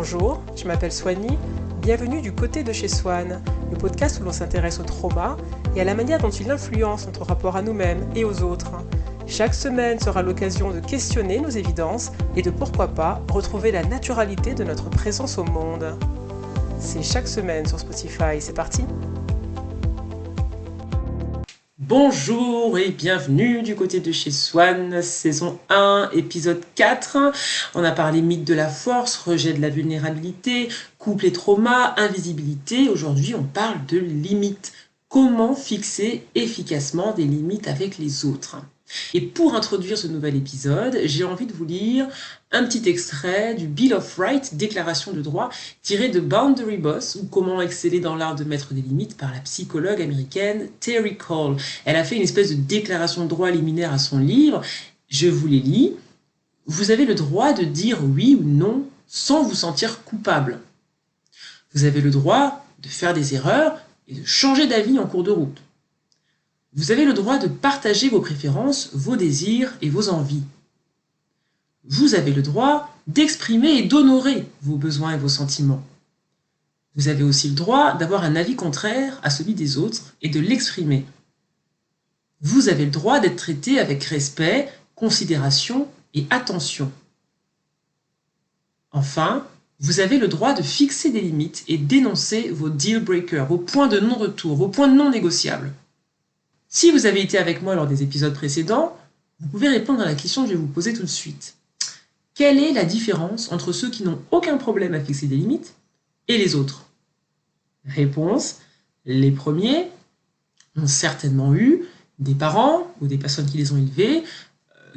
Bonjour, je m'appelle Swanny, bienvenue du côté de chez Swan, le podcast où l'on s'intéresse au trauma et à la manière dont il influence notre rapport à nous-mêmes et aux autres. Chaque semaine sera l'occasion de questionner nos évidences et de pourquoi pas retrouver la naturalité de notre présence au monde. C'est chaque semaine sur Spotify, c'est parti! Bonjour et bienvenue du côté de chez Swan, saison 1, épisode 4. On a parlé mythe de la force, rejet de la vulnérabilité, couple et trauma, invisibilité. Aujourd'hui, on parle de limites. Comment fixer efficacement des limites avec les autres? Et pour introduire ce nouvel épisode, j'ai envie de vous lire un petit extrait du Bill of Rights, déclaration de droit, tiré de Boundary Boss, ou Comment exceller dans l'art de mettre des limites, par la psychologue américaine Terry Cole. Elle a fait une espèce de déclaration de droit liminaire à son livre. Je vous les lis. Vous avez le droit de dire oui ou non sans vous sentir coupable. Vous avez le droit de faire des erreurs et de changer d'avis en cours de route. Vous avez le droit de partager vos préférences, vos désirs et vos envies. Vous avez le droit d'exprimer et d'honorer vos besoins et vos sentiments. Vous avez aussi le droit d'avoir un avis contraire à celui des autres et de l'exprimer. Vous avez le droit d'être traité avec respect, considération et attention. Enfin, vous avez le droit de fixer des limites et d'énoncer vos deal breakers, vos points de non-retour, vos points non négociables. Si vous avez été avec moi lors des épisodes précédents, vous pouvez répondre à la question que je vais vous poser tout de suite. Quelle est la différence entre ceux qui n'ont aucun problème à fixer des limites et les autres? Réponse: les premiers ont certainement eu des parents ou des personnes qui les ont élevés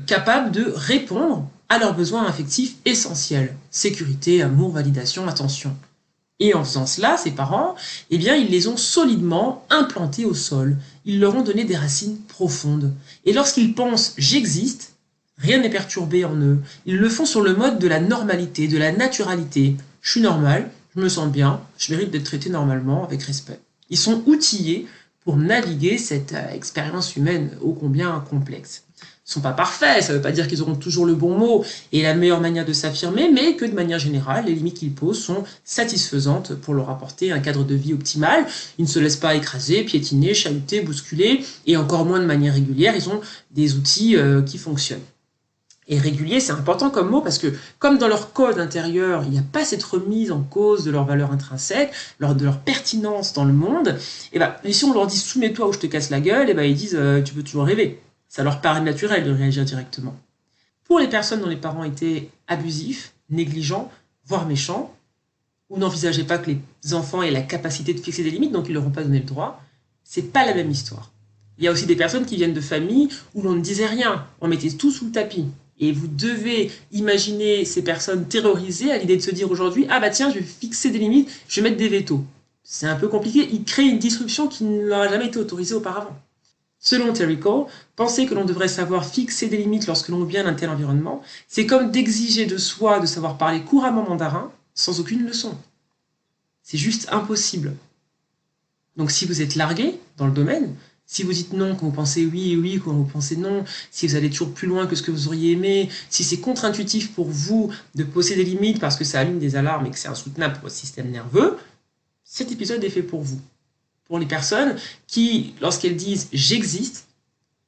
capables de répondre à leurs besoins affectifs essentiels. Sécurité, amour, validation, attention. Et en faisant cela, ces parents, ils les ont solidement implantés au sol. Ils leur ont donné des racines profondes. Et lorsqu'ils pensent « j'existe », rien n'est perturbé en eux. Ils le font sur le mode de la normalité, de la naturalité. Je suis normal, je me sens bien, je mérite d'être traité normalement, avec respect. Ils sont outillés pour naviguer cette expérience humaine ô combien complexe. Ils ne sont pas parfaits, ça ne veut pas dire qu'ils auront toujours le bon mot et la meilleure manière de s'affirmer, mais que de manière générale, les limites qu'ils posent sont satisfaisantes pour leur apporter un cadre de vie optimal. Ils ne se laissent pas écraser, piétiner, chahuter, bousculer, et encore moins de manière régulière. Ils ont des outils qui fonctionnent. Et régulier, c'est important comme mot parce que comme dans leur code intérieur, il n'y a pas cette remise en cause de leur valeur intrinsèque, de leur pertinence dans le monde, et si on leur dit « soumets-toi ou je te casse la gueule », ils disent « tu peux toujours rêver ». Ça leur paraît naturel de réagir directement. Pour les personnes dont les parents étaient abusifs, négligents, voire méchants, ou n'envisageaient pas que les enfants aient la capacité de fixer des limites, donc ils ne leur ont pas donné le droit, c'est pas la même histoire. Il y a aussi des personnes qui viennent de familles où l'on ne disait rien, on mettait tout sous le tapis. Et vous devez imaginer ces personnes terrorisées à l'idée de se dire aujourd'hui « Ah bah tiens, je vais fixer des limites, je vais mettre des vétos ». C'est un peu compliqué, ils créent une disruption qui ne leur a jamais été autorisée auparavant. Selon Terry Cole, penser que l'on devrait savoir fixer des limites lorsque l'on vient d'un tel environnement, c'est comme d'exiger de soi de savoir parler couramment mandarin sans aucune leçon. C'est juste impossible. Donc si vous êtes largué dans le domaine, si vous dites non quand vous pensez oui, oui quand vous pensez non, si vous allez toujours plus loin que ce que vous auriez aimé, si c'est contre-intuitif pour vous de poser des limites parce que ça allume des alarmes et que c'est insoutenable pour votre système nerveux, cet épisode est fait pour vous. Pour les personnes qui, lorsqu'elles disent « j'existe »,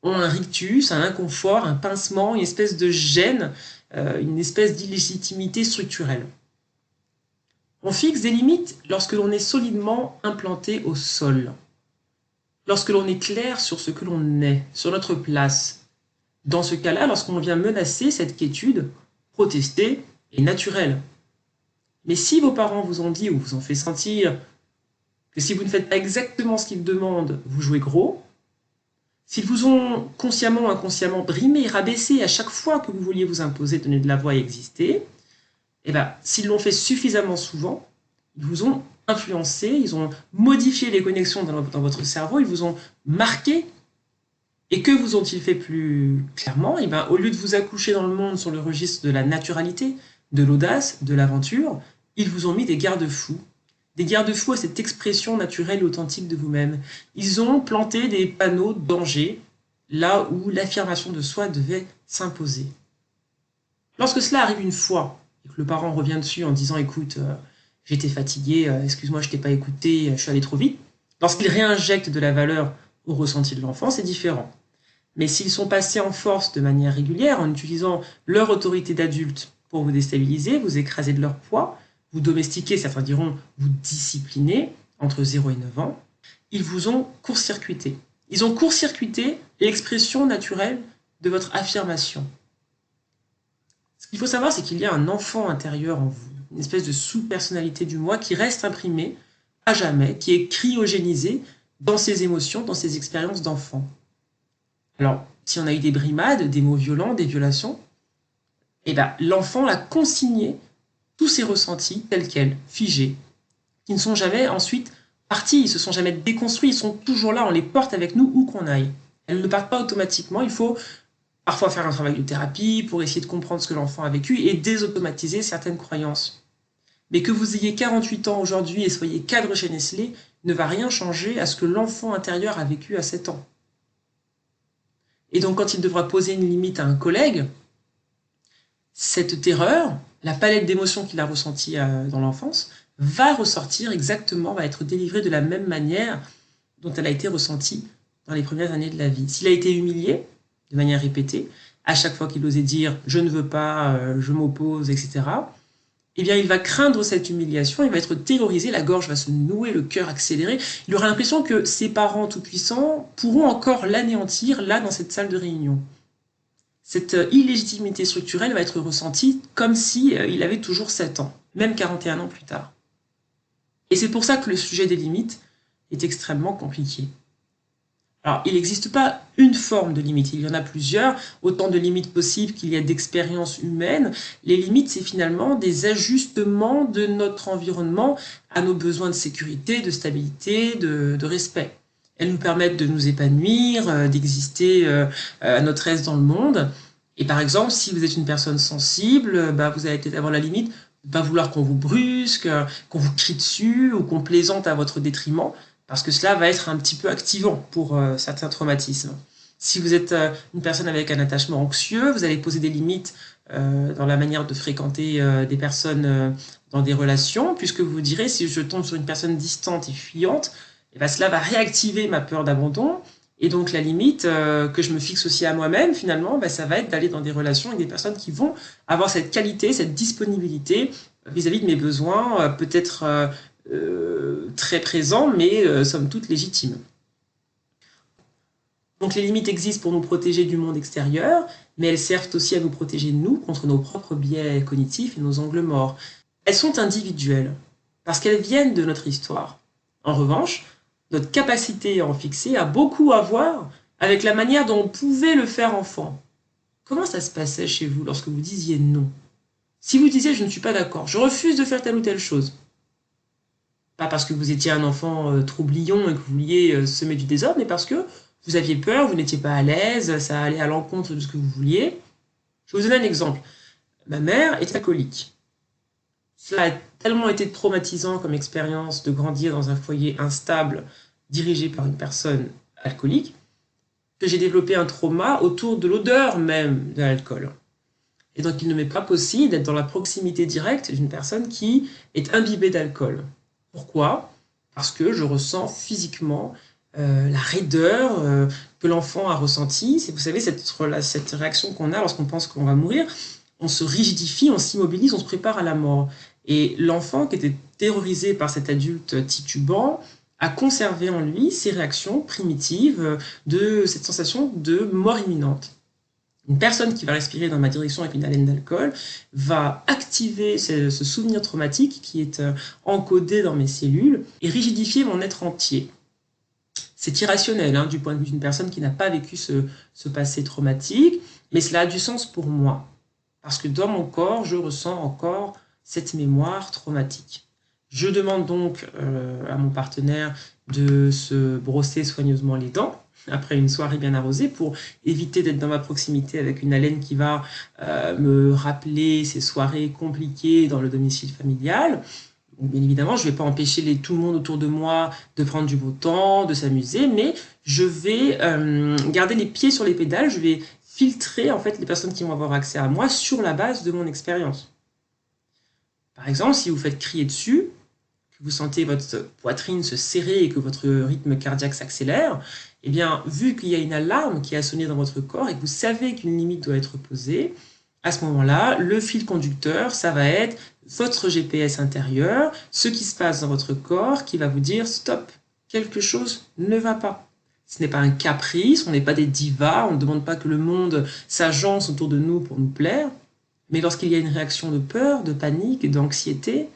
ont un rictus, un inconfort, un pincement, une espèce de gêne, une espèce d'illégitimité structurelle. On fixe des limites lorsque l'on est solidement implanté au sol, lorsque l'on est clair sur ce que l'on est, sur notre place. Dans ce cas-là, lorsqu'on vient menacer cette quiétude, protester est naturel. Mais si vos parents vous ont dit ou vous ont fait sentir que si vous ne faites pas exactement ce qu'ils demandent, vous jouez gros, s'ils vous ont consciemment ou inconsciemment brimé, rabaissé à chaque fois que vous vouliez vous imposer, donner de la voix et exister, s'ils l'ont fait suffisamment souvent, ils vous ont influencé, ils ont modifié les connexions dans votre cerveau, ils vous ont marqué. Et que vous ont-ils fait plus clairement? Au lieu de vous accoucher dans le monde sur le registre de la naturalité, de l'audace, de l'aventure, ils vous ont mis des garde-fous. Des garde-fous à cette expression naturelle et authentique de vous-même. Ils ont planté des panneaux de danger là où l'affirmation de soi devait s'imposer. Lorsque cela arrive une fois, et que le parent revient dessus en disant « Écoute, j'étais fatigué, excuse-moi, je t'ai pas écouté, je suis allé trop vite », lorsqu'il réinjecte de la valeur au ressenti de l'enfant, c'est différent. Mais s'ils sont passés en force de manière régulière, en utilisant leur autorité d'adulte pour vous déstabiliser, vous écraser de leur poids, vous domestiquer, certains diront vous discipliner, entre 0 et 9 ans, ils vous ont court-circuité. Ils ont court-circuité l'expression naturelle de votre affirmation. Ce qu'il faut savoir, c'est qu'il y a un enfant intérieur en vous, une espèce de sous-personnalité du moi qui reste imprimée à jamais, qui est cryogénisée dans ses émotions, dans ses expériences d'enfant. Alors, si on a eu des brimades, des mots violents, des violations, eh ben, l'enfant a consigné tous ses ressentis tels quels, figés, qui ne sont jamais ensuite partis, ils ne se sont jamais déconstruits, ils sont toujours là, on les porte avec nous où qu'on aille. Elles ne partent pas automatiquement, il faut parfois faire un travail de thérapie pour essayer de comprendre ce que l'enfant a vécu et désautomatiser certaines croyances. Mais que vous ayez 48 ans aujourd'hui et soyez cadre chez Nestlé ne va rien changer à ce que l'enfant intérieur a vécu à 7 ans. Et donc quand il devra poser une limite à un collègue, cette terreur, la palette d'émotions qu'il a ressentie dans l'enfance, va ressortir exactement, va être délivrée de la même manière dont elle a été ressentie dans les premières années de la vie. S'il a été humilié, de manière répétée, à chaque fois qu'il osait dire « je ne veux pas, je m'oppose », etc., eh bien, il va craindre cette humiliation, il va être terrorisé, la gorge va se nouer, le cœur accéléré. Il aura l'impression que ses parents tout-puissants pourront encore l'anéantir, là, dans cette salle de réunion. Cette illégitimité structurelle va être ressentie comme s'il avait toujours 7 ans, même 41 ans plus tard. Et c'est pour ça que le sujet des limites est extrêmement compliqué. Alors, il n'existe pas une forme de limite, il y en a plusieurs, autant de limites possibles qu'il y a d'expériences humaines. Les limites, c'est finalement des ajustements de notre environnement à nos besoins de sécurité, de stabilité, de respect. Elles nous permettent de nous épanouir, d'exister à notre aise dans le monde. Et par exemple, si vous êtes une personne sensible, vous allez peut-être avoir la limite de ne pas vouloir qu'on vous brusque, qu'on vous crie dessus ou qu'on plaisante à votre détriment, parce que cela va être un petit peu activant pour certains traumatismes. Si vous êtes une personne avec un attachement anxieux, vous allez poser des limites dans la manière de fréquenter des personnes dans des relations, puisque vous direz, si je tombe sur une personne distante et fuyante, eh bien, cela va réactiver ma peur d'abandon, et donc la limite que je me fixe aussi à moi-même, finalement, ça va être d'aller dans des relations avec des personnes qui vont avoir cette qualité, cette disponibilité vis-à-vis de mes besoins, peut-être très présents, mais somme toute légitimes. Donc les limites existent pour nous protéger du monde extérieur, mais elles servent aussi à nous protéger de nous contre nos propres biais cognitifs et nos angles morts. Elles sont individuelles, parce qu'elles viennent de notre histoire. En revanche, notre capacité à en fixer a beaucoup à voir avec la manière dont on pouvait le faire enfant. Comment ça se passait chez vous lorsque vous disiez non? Si vous disiez « je ne suis pas d'accord, je refuse de faire telle ou telle chose », pas parce que vous étiez un enfant troublion et que vous vouliez semer du désordre, mais parce que vous aviez peur, vous n'étiez pas à l'aise, ça allait à l'encontre de ce que vous vouliez. Je vais vous donner un exemple. Ma mère est alcoolique. Cela a tellement été traumatisant comme expérience de grandir dans un foyer instable dirigé par une personne alcoolique que j'ai développé un trauma autour de l'odeur même de l'alcool. Et donc il ne m'est pas possible d'être dans la proximité directe d'une personne qui est imbibée d'alcool. Pourquoi? Parce que je ressens physiquement la raideur que l'enfant a ressentie. Vous savez, cette réaction qu'on a lorsqu'on pense qu'on va mourir, on se rigidifie, on s'immobilise, on se prépare à la mort. Et l'enfant qui était terrorisé par cet adulte titubant a conservé en lui ces réactions primitives de cette sensation de mort imminente. Une personne qui va respirer dans ma direction avec une haleine d'alcool va activer ce souvenir traumatique qui est encodé dans mes cellules et rigidifier mon être entier. C'est irrationnel du point de vue d'une personne qui n'a pas vécu ce passé traumatique, mais cela a du sens pour moi. Parce que dans mon corps, je ressens encore cette mémoire traumatique. Je demande donc à mon partenaire de se brosser soigneusement les dents après une soirée bien arrosée pour éviter d'être dans ma proximité avec une haleine qui va me rappeler ces soirées compliquées dans le domicile familial. Bien évidemment, je ne vais pas empêcher tout le monde autour de moi de prendre du beau temps, de s'amuser, mais je vais garder les pieds sur les pédales, je vais filtrer en fait les personnes qui vont avoir accès à moi sur la base de mon expérience. Par exemple, si vous faites crier dessus, que vous sentez votre poitrine se serrer et que votre rythme cardiaque s'accélère, eh bien, vu qu'il y a une alarme qui a sonné dans votre corps et que vous savez qu'une limite doit être posée, à ce moment-là, le fil conducteur, ça va être votre GPS intérieur, ce qui se passe dans votre corps qui va vous dire stop, quelque chose ne va pas. Ce n'est pas un caprice, on n'est pas des divas, on ne demande pas que le monde s'agence autour de nous pour nous plaire, mais lorsqu'il y a une réaction de peur, de panique, d'anxiété,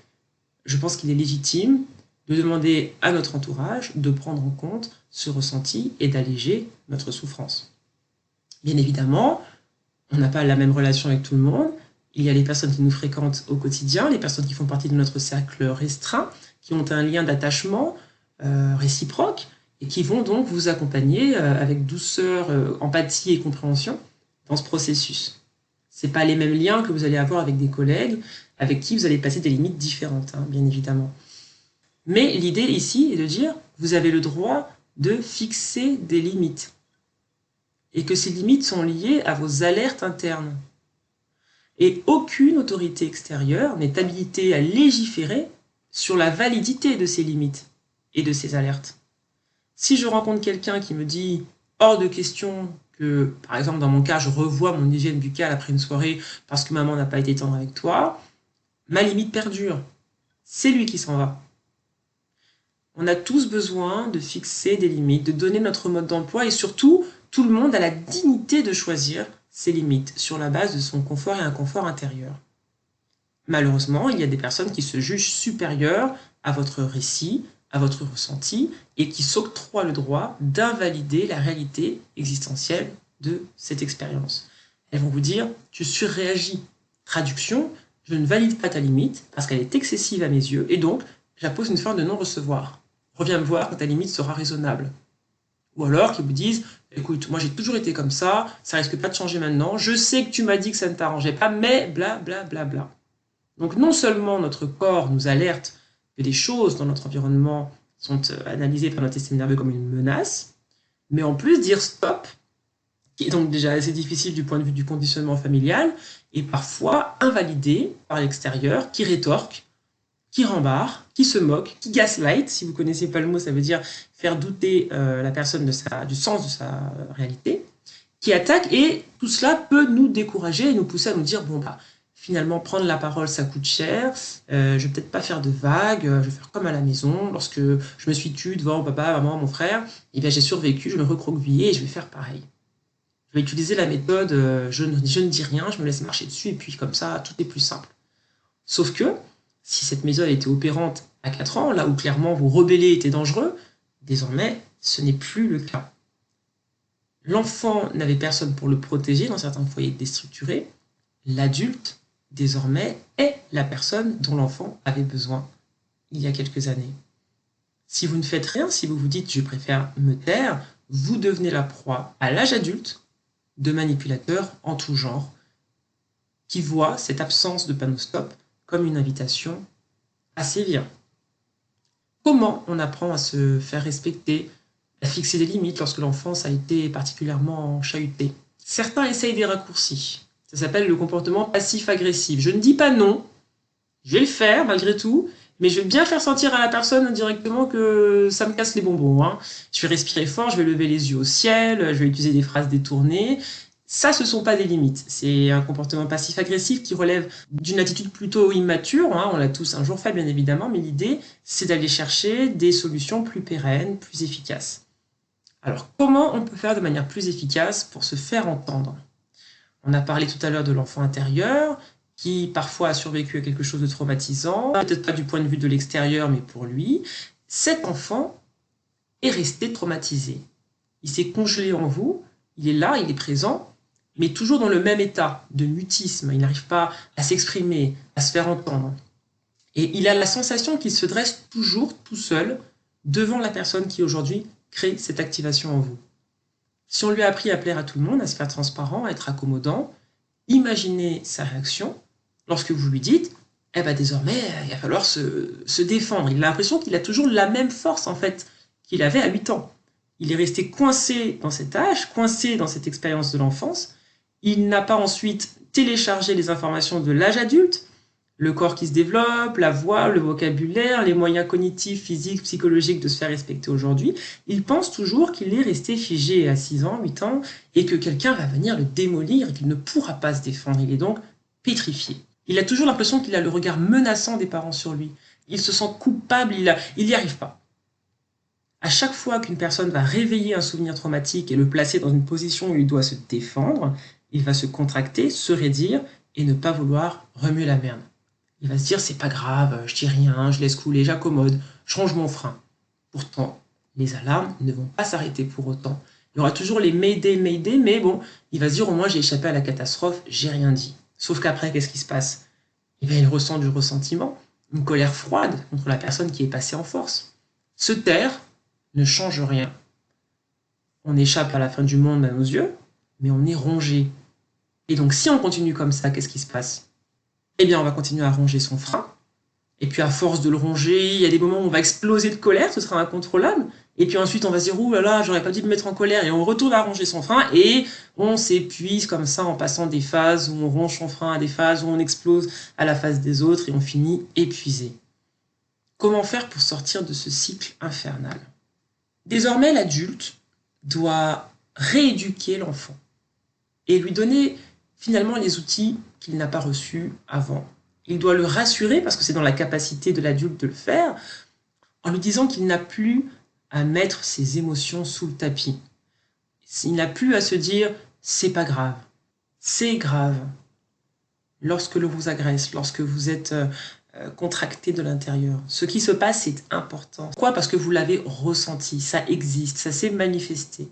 je pense qu'il est légitime de demander à notre entourage de prendre en compte ce ressenti et d'alléger notre souffrance. Bien évidemment, on n'a pas la même relation avec tout le monde. Il y a les personnes qui nous fréquentent au quotidien, les personnes qui font partie de notre cercle restreint, qui ont un lien d'attachement réciproque et qui vont donc vous accompagner avec douceur, empathie et compréhension dans ce processus. Ce n'est pas les mêmes liens que vous allez avoir avec des collègues avec qui vous allez passer des limites différentes, bien évidemment. Mais l'idée ici est de dire, vous avez le droit de fixer des limites et que ces limites sont liées à vos alertes internes. Et aucune autorité extérieure n'est habilitée à légiférer sur la validité de ces limites et de ces alertes. Si je rencontre quelqu'un qui me dit hors de question que, par exemple, dans mon cas, je revois mon hygiène buccale après une soirée parce que maman n'a pas été tendre avec toi, ma limite perdure. C'est lui qui s'en va. On a tous besoin de fixer des limites, de donner notre mode d'emploi et surtout, tout le monde a la dignité de choisir ses limites sur la base de son confort et inconfort intérieur. Malheureusement, il y a des personnes qui se jugent supérieures à votre récit, à votre ressenti et qui s'octroient le droit d'invalider la réalité existentielle de cette expérience. Elles vont vous dire « tu surréagis ». Traduction, je ne valide pas ta limite parce qu'elle est excessive à mes yeux et donc j'impose une forme de non-recevoir. Reviens me voir quand ta limite sera raisonnable. Ou alors qu'ils vous disent « écoute, moi j'ai toujours été comme ça risque pas de changer maintenant, je sais que tu m'as dit que ça ne t'arrangeait pas, mais bla bla bla bla ». Donc non seulement notre corps nous alerte que des choses dans notre environnement sont analysées par notre système nerveux comme une menace, mais en plus dire stop, qui est donc déjà assez difficile du point de vue du conditionnement familial, et parfois invalidé par l'extérieur, qui rétorque, qui rembarre, qui se moque, qui gaslight, si vous ne connaissez pas le mot, ça veut dire faire douter la personne du sens de sa réalité, qui attaque, et tout cela peut nous décourager et nous pousser à nous dire, bon bah, finalement, prendre la parole, ça coûte cher, je vais peut-être pas faire de vagues, je vais faire comme à la maison, lorsque je me suis tue devant papa, maman, mon frère, eh bien j'ai survécu, je me recroquevillais et je vais faire pareil. Je vais utiliser la méthode, je ne dis rien, je me laisse marcher dessus, et puis comme ça, tout est plus simple. Sauf que, si cette méthode était opérante à 4 ans, là où clairement vous rebellez était dangereux, désormais, ce n'est plus le cas. L'enfant n'avait personne pour le protéger dans certains foyers déstructurés, l'adulte désormais est la personne dont l'enfant avait besoin il y a quelques années. Si vous ne faites rien, si vous vous dites « je préfère me taire », vous devenez la proie à l'âge adulte de manipulateurs en tout genre qui voient cette absence de panneau stop comme une invitation à sévir. Comment on apprend à se faire respecter, à fixer des limites lorsque l'enfance a été particulièrement chahutée? Certains essayent des raccourcis. Ça s'appelle le comportement passif-agressif. Je ne dis pas non, je vais le faire malgré tout, mais je vais bien faire sentir à la personne indirectement que ça me casse les bonbons. Je vais respirer fort, je vais lever les yeux au ciel, je vais utiliser des phrases détournées. Ça, ce ne sont pas des limites. C'est un comportement passif-agressif qui relève d'une attitude plutôt immature. On l'a tous un jour fait, bien évidemment, mais l'idée, c'est d'aller chercher des solutions plus pérennes, plus efficaces. Alors, comment on peut faire de manière plus efficace pour se faire entendre ? On a parlé tout à l'heure de l'enfant intérieur, qui parfois a survécu à quelque chose de traumatisant, peut-être pas du point de vue de l'extérieur, mais pour lui. Cet enfant est resté traumatisé. Il s'est congelé en vous, il est là, il est présent, mais toujours dans le même état de mutisme. Il n'arrive pas à s'exprimer, à se faire entendre. Et il a la sensation qu'il se dresse toujours tout seul devant la personne qui aujourd'hui crée cette activation en vous. Si on lui a appris à plaire à tout le monde, à se faire transparent, à être accommodant, imaginez sa réaction lorsque vous lui dites « Eh ben désormais, il va falloir se défendre ». Il a l'impression qu'il a toujours la même force en fait qu'il avait à 8 ans. Il est resté coincé dans cet âge, coincé dans cette expérience de l'enfance. Il n'a pas ensuite téléchargé les informations de l'âge adulte. le corps qui se développe, la voix, le vocabulaire, les moyens cognitifs, physiques, psychologiques de se faire respecter aujourd'hui, il pense toujours qu'il est resté figé à 6 ans, 8 ans, et que quelqu'un va venir le démolir et qu'il ne pourra pas se défendre. Il est donc pétrifié. Il a toujours l'impression qu'il a le regard menaçant des parents sur lui. Il se sent coupable, il n'y arrive pas. À chaque fois qu'une personne va réveiller un souvenir traumatique et le placer dans une position où il doit se défendre, il va se contracter, se raidir et ne pas vouloir remuer la merde. Il va se dire, c'est pas grave, je dis rien, je laisse couler, j'accommode, je range mon frein. Pourtant, les alarmes ne vont pas s'arrêter pour autant. Il y aura toujours les mayday, mayday, mais bon, il va se dire, au moins j'ai échappé à la catastrophe, j'ai rien dit. Sauf qu'après, qu'est-ce qui se passe? Eh bien, il ressent du ressentiment, une colère froide contre la personne qui est passée en force. Se taire ne change rien. On échappe à la fin du monde à nos yeux, mais on est rongé. Et donc, si on continue comme ça, qu'est-ce qui se passe? Eh bien, on va continuer à ronger son frein. Et puis, à force de le ronger, il y a des moments où on va exploser de colère, ce sera incontrôlable. Et puis ensuite, on va se dire, ouh là là, j'aurais pas dû me mettre en colère. Et on retourne à ronger son frein et on s'épuise comme ça en passant des phases où on ronge son frein à des phases où on explose à la phase des autres et on finit épuisé. Comment faire pour sortir de ce cycle infernal? Désormais, l'adulte doit rééduquer l'enfant et lui donner finalement les outils qu'il n'a pas reçus avant. Il doit le rassurer, parce que c'est dans la capacité de l'adulte de le faire, en lui disant qu'il n'a plus à mettre ses émotions sous le tapis. Il n'a plus à se dire « c'est pas grave ». C'est grave. Lorsque l'on vous agresse, lorsque vous êtes contracté de l'intérieur, ce qui se passe, c'est important. Pourquoi? Parce que vous l'avez ressenti, ça existe, ça s'est manifesté.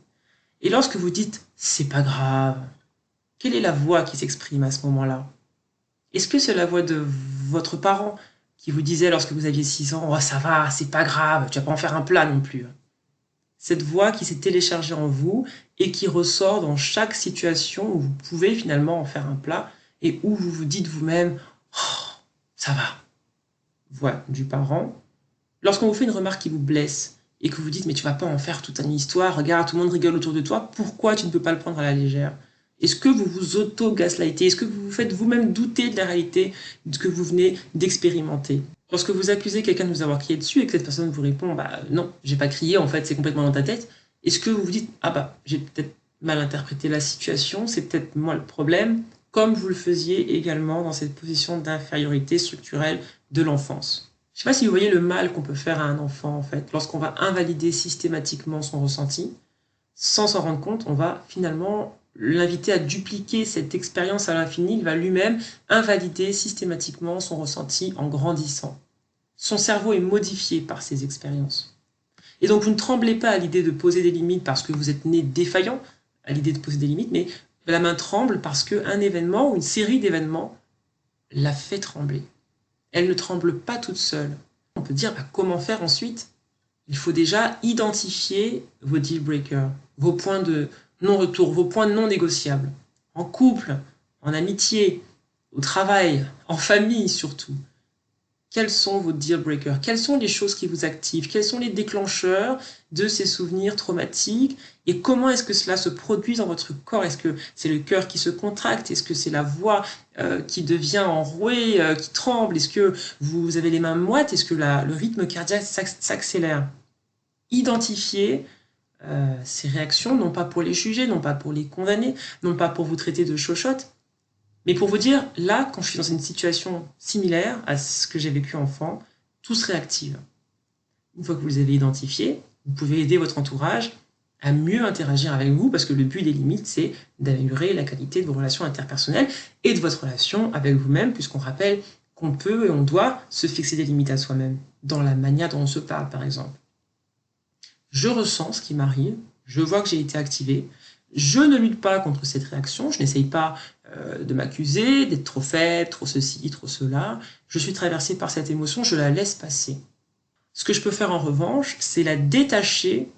Et lorsque vous dites « c'est pas grave », quelle est la voix qui s'exprime à ce moment-là? Est-ce que c'est la voix de votre parent qui vous disait lorsque vous aviez 6 ans « oh, ça va, c'est pas grave, tu vas pas en faire un plat non plus ». Cette voix qui s'est téléchargée en vous et qui ressort dans chaque situation où vous pouvez finalement en faire un plat et où vous vous dites vous-même « oh, ça va ». Voix du parent. Lorsqu'on vous fait une remarque qui vous blesse et que vous dites « mais tu vas pas en faire toute une histoire, regarde, tout le monde rigole autour de toi, pourquoi tu ne peux pas le prendre à la légère ?» Est-ce que vous vous auto-gaslightez? Est-ce que vous vous faites vous-même douter de la réalité de ce que vous venez d'expérimenter? Lorsque vous accusez quelqu'un de vous avoir crié dessus et que cette personne vous répond « bah non, j'ai pas crié, en fait c'est complètement dans ta tête », est-ce que vous vous dites « ah bah j'ai peut-être mal interprété la situation, c'est peut-être moi le problème », comme vous le faisiez également dans cette position d'infériorité structurelle de l'enfance? Je ne sais pas si vous voyez le mal qu'on peut faire à un enfant, en fait, lorsqu'on va invalider systématiquement son ressenti. Sans s'en rendre compte, on va finalement l'inviter à dupliquer cette expérience à l'infini. Il va lui-même invalider systématiquement son ressenti en grandissant. Son cerveau est modifié par ces expériences. Et donc vous ne tremblez pas à l'idée de poser des limites parce que vous êtes né défaillant à l'idée de poser des limites, mais la main tremble parce qu'un événement ou une série d'événements l'a fait trembler. Elle ne tremble pas toute seule. On peut dire comment faire ensuite? Il faut déjà identifier vos deal breakers, vos points de non-retour, vos points non négociables, en couple, en amitié, au travail, en famille surtout. Quels sont vos deal breakers? Quelles sont les choses qui vous activent? Quels sont les déclencheurs de ces souvenirs traumatiques? Et comment est-ce que cela se produit dans votre corps? Est-ce que c'est le cœur qui se contracte? Est-ce que c'est la voix qui devient enrouée, qui tremble? Est-ce que vous avez les mains moites? Est-ce que le rythme cardiaque s'accélère? Identifiez ces réactions, non pas pour les juger, non pas pour les condamner, non pas pour vous traiter de chochotte, mais pour vous dire, là, quand je suis dans une situation similaire à ce que j'ai vécu enfant, tout se réactive. Une fois que vous les avez identifiés, vous pouvez aider votre entourage à mieux interagir avec vous, parce que le but des limites, c'est d'améliorer la qualité de vos relations interpersonnelles et de votre relation avec vous-même, puisqu'on rappelle qu'on peut et on doit se fixer des limites à soi-même, dans la manière dont on se parle, par exemple. Je ressens ce qui m'arrive, je vois que j'ai été activé, je ne lutte pas contre cette réaction, je n'essaye pas de m'accuser, d'être trop faible, trop ceci, trop cela. Je suis traversé par cette émotion, je la laisse passer. Ce que je peux faire en revanche, c'est la détacher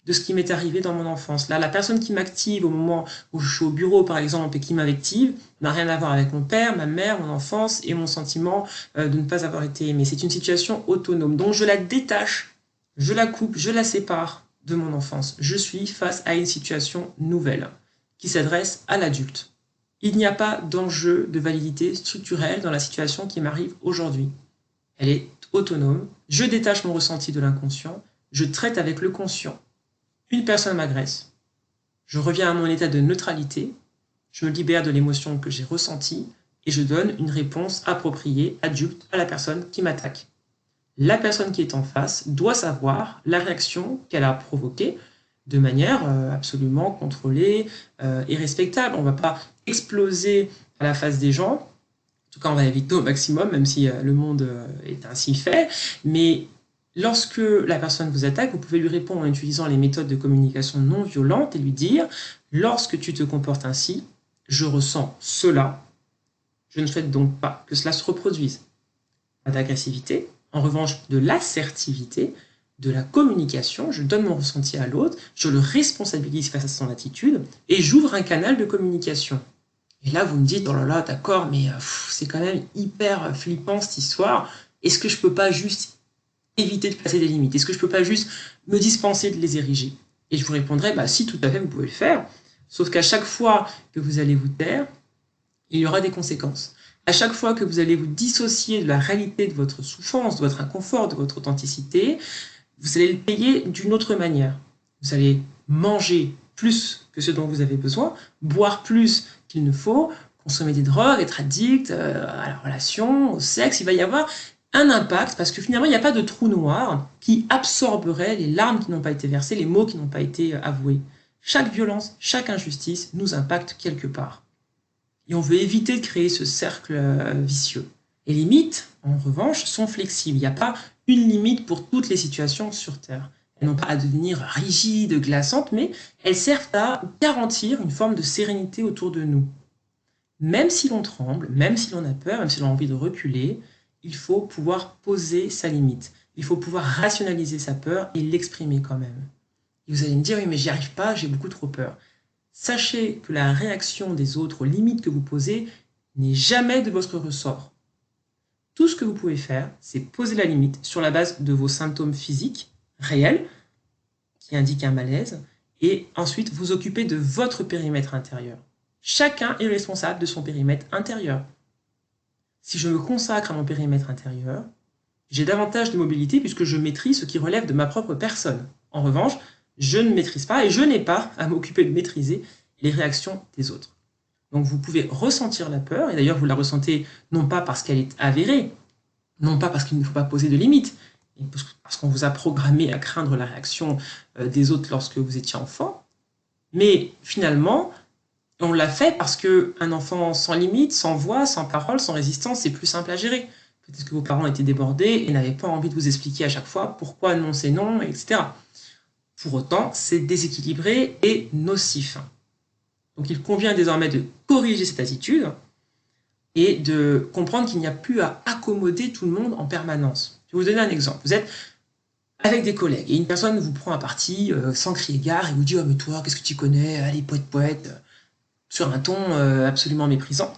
de ce qui m'est arrivé dans mon enfance. Là, la personne qui m'active au moment où je suis au bureau, par exemple, et qui m'invective, n'a rien à voir avec mon père, ma mère, mon enfance et mon sentiment de ne pas avoir été aimé. C'est une situation autonome. Donc je la détache, je la coupe, je la sépare de mon enfance. Je suis face à une situation nouvelle qui s'adresse à l'adulte. Il n'y a pas d'enjeu de validité structurelle dans la situation qui m'arrive aujourd'hui. Elle est autonome, je détache mon ressenti de l'inconscient, je traite avec le conscient. Une personne m'agresse, je reviens à mon état de neutralité, je me libère de l'émotion que j'ai ressentie et je donne une réponse appropriée, adulte, à la personne qui m'attaque. La personne qui est en face doit savoir la réaction qu'elle a provoquée de manière absolument contrôlée et respectable. On ne va pas exploser à la face des gens. En tout cas, on va éviter au maximum, même si le monde est ainsi fait. Mais lorsque la personne vous attaque, vous pouvez lui répondre en utilisant les méthodes de communication non violente et lui dire « Lorsque tu te comportes ainsi, je ressens cela. Je ne souhaite donc pas que cela se reproduise. » Pas d'agressivité. En revanche, de l'assertivité, de la communication, je donne mon ressenti à l'autre, je le responsabilise face à son attitude et j'ouvre un canal de communication. Et là, vous me dites, oh là là, d'accord, mais c'est quand même hyper flippant cette histoire. Est-ce que je peux pas juste éviter de placer des limites? Est-ce que je peux pas juste me dispenser de les ériger? Et je vous répondrai, bah si, tout à fait, vous pouvez le faire. Sauf qu'à chaque fois que vous allez vous taire, il y aura des conséquences. À chaque fois que vous allez vous dissocier de la réalité de votre souffrance, de votre inconfort, de votre authenticité, vous allez le payer d'une autre manière. Vous allez manger plus que ce dont vous avez besoin, boire plus qu'il ne faut, consommer des drogues, être addict à la relation, au sexe. Il va y avoir un impact parce que finalement, il n'y a pas de trou noir qui absorberait les larmes qui n'ont pas été versées, les mots qui n'ont pas été avoués. Chaque violence, chaque injustice nous impacte quelque part. Et on veut éviter de créer ce cercle vicieux. Et les limites, en revanche, sont flexibles. Il n'y a pas une limite pour toutes les situations sur Terre. Elles n'ont pas à devenir rigides, glaçantes, mais elles servent à garantir une forme de sérénité autour de nous. Même si l'on tremble, même si l'on a peur, même si l'on a envie de reculer, il faut pouvoir poser sa limite. Il faut pouvoir rationaliser sa peur et l'exprimer quand même. Et vous allez me dire, oui, mais j'y arrive pas, j'ai beaucoup trop peur. Sachez que la réaction des autres aux limites que vous posez n'est jamais de votre ressort. Tout ce que vous pouvez faire, c'est poser la limite sur la base de vos symptômes physiques réels qui indiquent un malaise et ensuite vous occuper de votre périmètre intérieur. Chacun est responsable de son périmètre intérieur. Si je me consacre à mon périmètre intérieur, j'ai davantage de mobilité puisque je maîtrise ce qui relève de ma propre personne. En revanche, je ne maîtrise pas et je n'ai pas à m'occuper de maîtriser les réactions des autres. Donc vous pouvez ressentir la peur, et d'ailleurs vous la ressentez non pas parce qu'elle est avérée, non pas parce qu'il ne faut pas poser de limites, parce qu'on vous a programmé à craindre la réaction des autres lorsque vous étiez enfant, mais finalement, on l'a fait parce qu'un enfant sans limite, sans voix, sans parole, sans résistance, c'est plus simple à gérer. Peut-être que vos parents étaient débordés et n'avaient pas envie de vous expliquer à chaque fois pourquoi non c'est non, etc. Pour autant, c'est déséquilibré et nocif. Donc il convient désormais de corriger cette attitude et de comprendre qu'il n'y a plus à accommoder tout le monde en permanence. Je vais vous donner un exemple. Vous êtes avec des collègues et une personne vous prend un parti sans crier gare et vous dit « Oh mais toi, qu'est-ce que tu connais? Allez, poète » sur un ton absolument méprisant.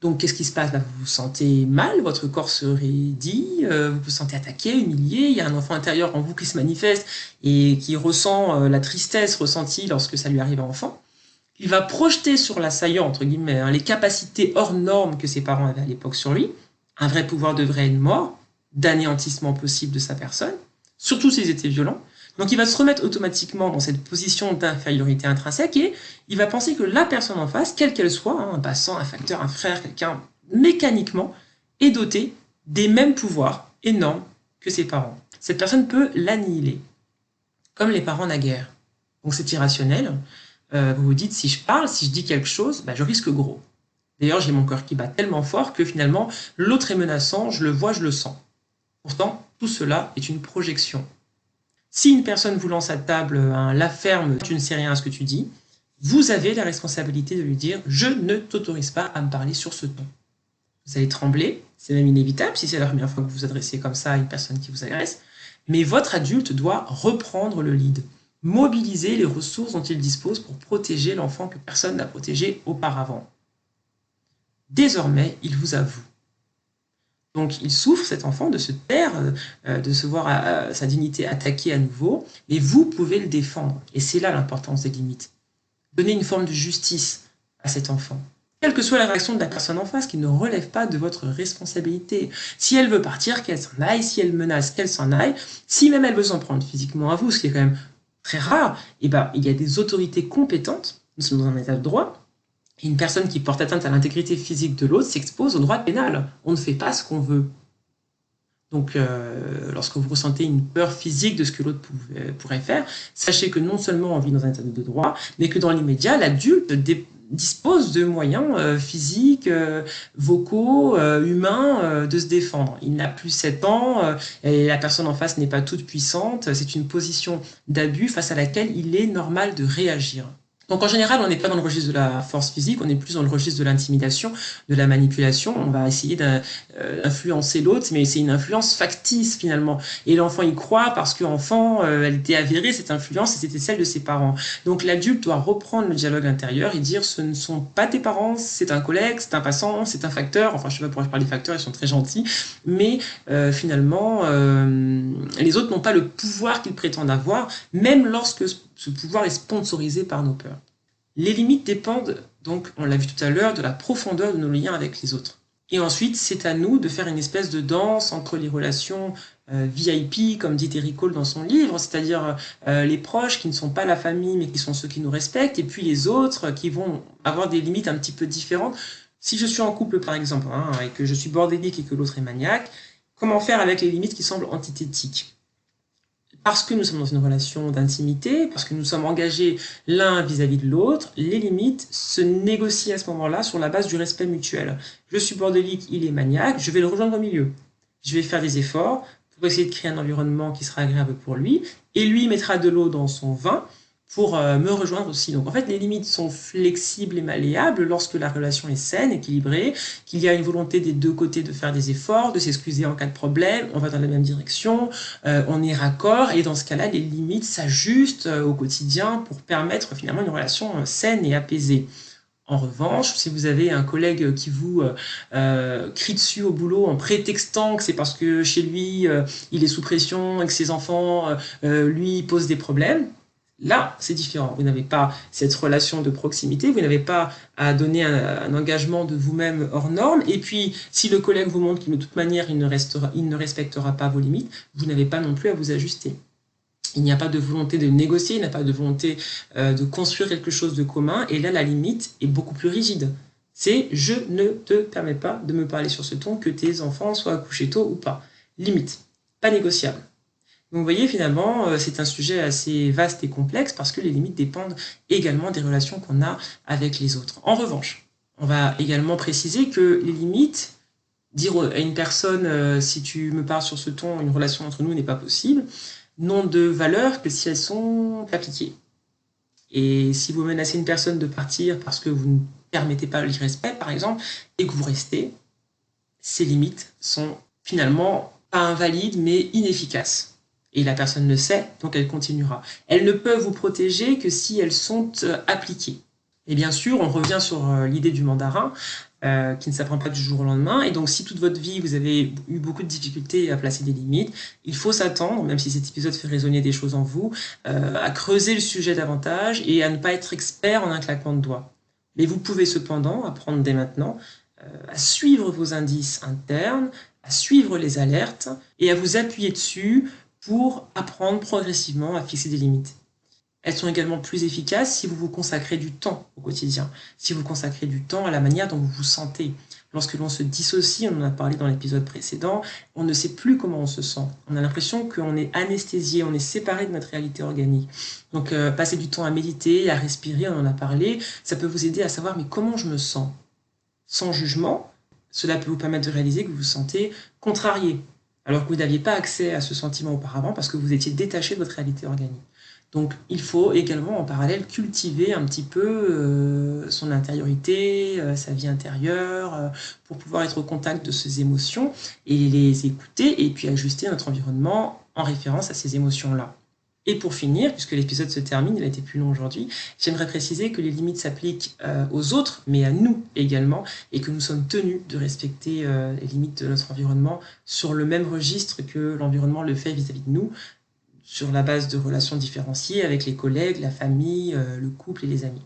Donc qu'est-ce qui se passe là? Vous vous sentez mal, votre corps se raidit, vous vous sentez attaqué, humilié, il y a un enfant intérieur en vous qui se manifeste et qui ressent la tristesse ressentie lorsque ça lui arrive à enfant. Il va projeter sur l'assaillant, entre guillemets, les capacités hors normes que ses parents avaient à l'époque sur lui, un vrai pouvoir de vraie mort, d'anéantissement possible de sa personne, surtout s'ils étaient violents. Donc il va se remettre automatiquement dans cette position d'infériorité intrinsèque et il va penser que la personne en face, quelle qu'elle soit, un passant, un facteur, un frère, quelqu'un, mécaniquement, est doté des mêmes pouvoirs énormes que ses parents. Cette personne peut l'annihiler, comme les parents naguère. Donc c'est irrationnel. Vous vous dites, si je parle, si je dis quelque chose, je risque gros. D'ailleurs, j'ai mon cœur qui bat tellement fort que finalement, l'autre est menaçant, je le vois, je le sens. Pourtant, tout cela est une projection. Si une personne vous lance à table la ferme, tu ne sais rien à ce que tu dis, vous avez la responsabilité de lui dire « Je ne t'autorise pas à me parler sur ce ton ». Vous allez trembler, c'est même inévitable si c'est la première fois que vous vous adressez comme ça à une personne qui vous agresse, mais votre adulte doit reprendre le lead, mobiliser les ressources dont il dispose pour protéger l'enfant que personne n'a protégé auparavant. Désormais, il vous avoue. Donc il souffre, cet enfant, de se taire, de se voir sa dignité attaquée à nouveau, mais vous pouvez le défendre. Et c'est là l'importance des limites. Donner une forme de justice à cet enfant. quelle que soit la réaction de la personne en face, qui ne relève pas de votre responsabilité. Si elle veut partir, qu'elle s'en aille. Si elle menace, qu'elle s'en aille. Si même elle veut s'en prendre physiquement à vous, ce qui est quand même très rare, il y a des autorités compétentes, nous sommes dans un état de droit, et une personne qui porte atteinte à l'intégrité physique de l'autre s'expose au droit pénal. On ne fait pas ce qu'on veut. Donc, lorsque vous ressentez une peur physique de ce que l'autre pourrait faire, sachez que non seulement on vit dans un état de droit, mais que dans l'immédiat, l'adulte dispose de moyens physiques, vocaux, humains de se défendre. Il n'a plus 7 ans, et la personne en face n'est pas toute puissante. C'est une position d'abus face à laquelle il est normal de réagir. Donc en général, on n'est pas dans le registre de la force physique, on est plus dans le registre de l'intimidation, de la manipulation. On va essayer d'influencer l'autre, mais c'est une influence factice finalement. Et l'enfant y croit parce qu'enfant, elle était avérée, cette influence, et c'était celle de ses parents. Donc l'adulte doit reprendre le dialogue intérieur et dire ce ne sont pas tes parents, c'est un collègue, c'est un passant, c'est un facteur. Enfin, je ne sais pas pourquoi je parle des facteurs, ils sont très gentils. Mais finalement, les autres n'ont pas le pouvoir qu'ils prétendent avoir, même lorsque ce pouvoir est sponsorisé par nos peurs. Les limites dépendent donc, on l'a vu tout à l'heure, de la profondeur de nos liens avec les autres. Et ensuite, c'est à nous de faire une espèce de danse entre les relations VIP, comme dit Terry Cole dans son livre, c'est-à-dire les proches qui ne sont pas la famille, mais qui sont ceux qui nous respectent, et puis les autres qui vont avoir des limites un petit peu différentes. Si je suis en couple, par exemple, et que je suis bordélique et que l'autre est maniaque, comment faire avec les limites qui semblent antithétiques ? Parce que nous sommes dans une relation d'intimité, parce que nous sommes engagés l'un vis-à-vis de l'autre, les limites se négocient à ce moment-là sur la base du respect mutuel. Je suis bordélique, il est maniaque, je vais le rejoindre au milieu. Je vais faire des efforts pour essayer de créer un environnement qui sera agréable pour lui, et lui mettra de l'eau dans son vin pour me rejoindre aussi. Donc en fait, les limites sont flexibles et malléables lorsque la relation est saine, équilibrée, qu'il y a une volonté des deux côtés de faire des efforts, de s'excuser en cas de problème, on va dans la même direction, on est raccord, et dans ce cas-là, les limites s'ajustent au quotidien pour permettre finalement une relation saine et apaisée. En revanche, si vous avez un collègue qui vous crie dessus au boulot en prétextant que c'est parce que chez lui, il est sous pression et que ses enfants lui posent des problèmes, là, c'est différent. Vous n'avez pas cette relation de proximité, vous n'avez pas à donner un engagement de vous-même hors norme. Et puis, si le collègue vous montre qu'il de toute manière, il ne respectera pas vos limites, vous n'avez pas non plus à vous ajuster. Il n'y a pas de volonté de négocier, il n'y a pas de volonté de construire quelque chose de commun. Et là, la limite est beaucoup plus rigide. C'est « je ne te permets pas de me parler sur ce ton, que tes enfants soient couchés tôt ou pas ». Limite, pas négociable. Donc vous voyez, finalement, c'est un sujet assez vaste et complexe parce que les limites dépendent également des relations qu'on a avec les autres. En revanche, on va également préciser que les limites, dire à une personne si tu me parles sur ce ton, une relation entre nous n'est pas possible, n'ont de valeur que si elles sont appliquées. Et si vous menacez une personne de partir parce que vous ne permettez pas l'irrespect, par exemple, et que vous restez, ces limites sont finalement pas invalides mais inefficaces. Et la personne le sait, donc elle continuera. Elles ne peuvent vous protéger que si elles sont appliquées. Et bien sûr, on revient sur l'idée du mandarin, qui ne s'apprend pas du jour au lendemain. Et donc, si toute votre vie, vous avez eu beaucoup de difficultés à placer des limites, il faut s'attendre, même si cet épisode fait résonner des choses en vous, à creuser le sujet davantage et à ne pas être expert en un claquement de doigts. Mais vous pouvez cependant apprendre dès maintenant à suivre vos indices internes, à suivre les alertes et à vous appuyer dessus pour apprendre progressivement à fixer des limites. Elles sont également plus efficaces si vous vous consacrez du temps au quotidien, si vous consacrez du temps à la manière dont vous vous sentez. Lorsque l'on se dissocie, on en a parlé dans l'épisode précédent, on ne sait plus comment on se sent. On a l'impression qu'on est anesthésié, on est séparé de notre réalité organique. Donc passer du temps à méditer, à respirer, on en a parlé, ça peut vous aider à savoir mais comment je me sens. Sans jugement, cela peut vous permettre de réaliser que vous vous sentez contrarié, alors que vous n'aviez pas accès à ce sentiment auparavant parce que vous étiez détaché de votre réalité organique. Donc il faut également en parallèle cultiver un petit peu son intériorité, sa vie intérieure, pour pouvoir être au contact de ces émotions et les écouter et puis ajuster notre environnement en référence à ces émotions-là. Et pour finir, puisque l'épisode se termine, il a été plus long aujourd'hui, j'aimerais préciser que les limites s'appliquent aux autres, mais à nous également, et que nous sommes tenus de respecter les limites de notre environnement sur le même registre que l'environnement le fait vis-à-vis de nous, sur la base de relations différenciées avec les collègues, la famille, le couple et les amis.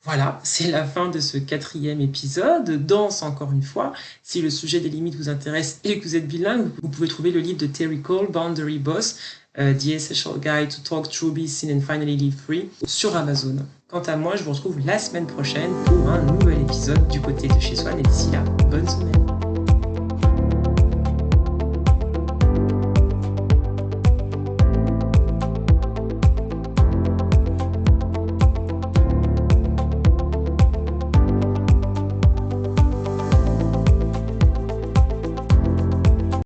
Voilà, c'est la fin de ce 4e épisode. Danse, encore une fois. Si le sujet des limites vous intéresse et que vous êtes bilingue, vous pouvez trouver le livre de Terry Cole, Boundary Boss, The Essential Guide to Talk, True, Be Seen and Finally Live Free, sur Amazon. Quant à moi, je vous retrouve la semaine prochaine pour un nouvel épisode du côté de chez soi. Et d'ici là, bonne semaine.